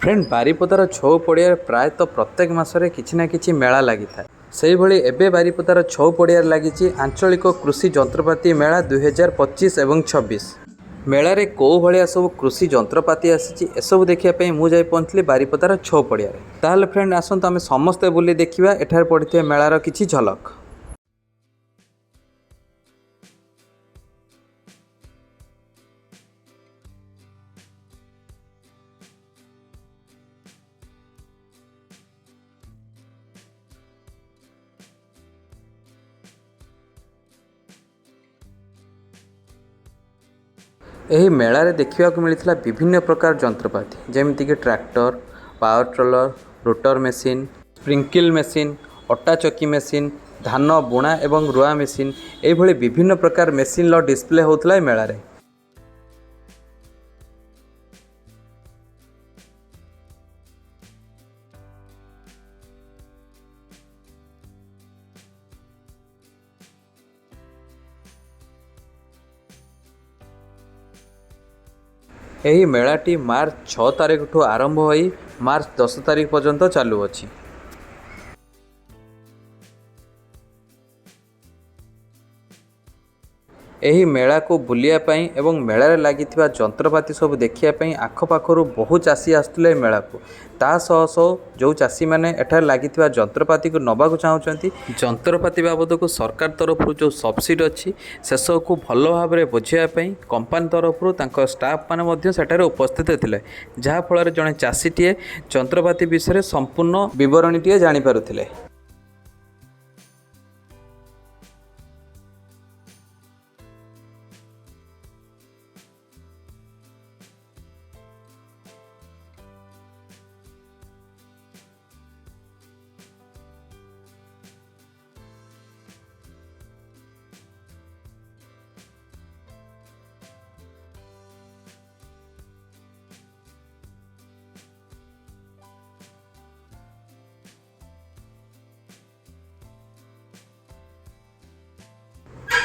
Friend बारिपदार छौ पड़िया प्रायतः प्रत्येक मासरे किछि ना किछि मेला लगी था से भली एबे बारिपदार छौ पड़िया लगी आंचलिक कृषि जंत्रपाति मेला 2025 एवं 26 मेलारे कौ भाया सब कृषि जंत्रपाति आसी एसबू देखापी मुझे पहुँचली बारिपदार छौ पड़िया ताहले फ्रेंड आसतु आम समस्ते बुली देखा एठार पड़े मेलार किछि झलक। ଏହି ମେଳାରେ ଦେଖିବାକୁ ମିଳିଥିଲା ବିଭିନ୍ନ ପ୍ରକାର ଯନ୍ତ୍ରପାତି ଯେମିତିକି tractor, power trolley, rotor machine, sprinkler machine, ଅଟା ଚକି ମେସିନ୍, ଧାନ ବୁଣା ଏବଂ ରୁଆ ମେସିନ୍ ଏହିଭଳି ବିଭିନ୍ନ ପ୍ରକାର ମେସିନ୍ର ଡିସ୍ପ୍ଲେ ହେଉଥିଲା ଏହି ମେଳାରେ। ଏହି ମେଳାଟି ମାର୍ଚ୍ଚ 6 ତାରିଖଠୁ ଆରମ୍ଭ ହୋଇ ମାର୍ଚ୍ଚ 10 ତାରିଖ ପର୍ଯ୍ୟନ୍ତ ଚାଲୁଅଛି। ଏହି ମେଳାକୁ ବୁଲିବା ପାଇଁ ଏବଂ ମେଳାରେ ଲାଗିଥିବା ଯନ୍ତ୍ରପାତି ସବୁ ଦେଖିବା ପାଇଁ ଆଖପାଖରୁ ବହୁ ଚାଷୀ ଆସୁଥିଲେ ଏହି ମେଳାକୁ। ତା ସହ ସହ ଯେଉଁ ଚାଷୀମାନେ ଏଠାରେ ଲାଗିଥିବା ଯନ୍ତ୍ରପାତିକୁ ନେବାକୁ ଚାହୁଁଛନ୍ତି ଯନ୍ତ୍ରପାତି ବାବଦକୁ ସରକାର ତରଫରୁ ଯେଉଁ ସବସିଡ଼ି ଅଛି ସେସବୁକୁ ଭଲ ଭାବରେ ବୁଝିବା ପାଇଁ କମ୍ପାନୀ ତରଫରୁ ତାଙ୍କ ଷ୍ଟାଫ୍ ମାନେ ମଧ୍ୟ ସେଠାରେ ଉପସ୍ଥିତ ଥିଲେ, ଯାହାଫଳରେ ଜଣେ ଚାଷୀଟିଏ ଯନ୍ତ୍ରପାତି ବିଷୟରେ ସମ୍ପୂର୍ଣ୍ଣ ବିବରଣୀଟିଏ ଜାଣିପାରୁଥିଲେ।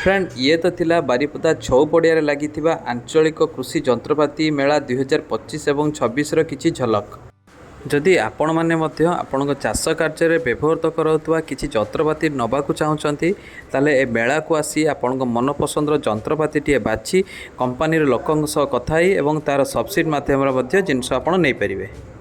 फ्रेंड ये तो थिला बारिपदा छौ पड़िया लगी आंचलिक कृषि जंत्रपाति मेला 2025 एवं 26 किछि झलक। जदि आपण माने मध्य आपण चाष कार्य व्यवहृत कराउतबा किछि जंत्रपाति नबाकू चाहुचंती ताले ए मेला को आसी आपण मनपसंदर जंत्रपाति बाछि कंपनी लोकों सह कथा एवं तार सब्सिडी माध्यम जिनस आपण नहीं पारिबे।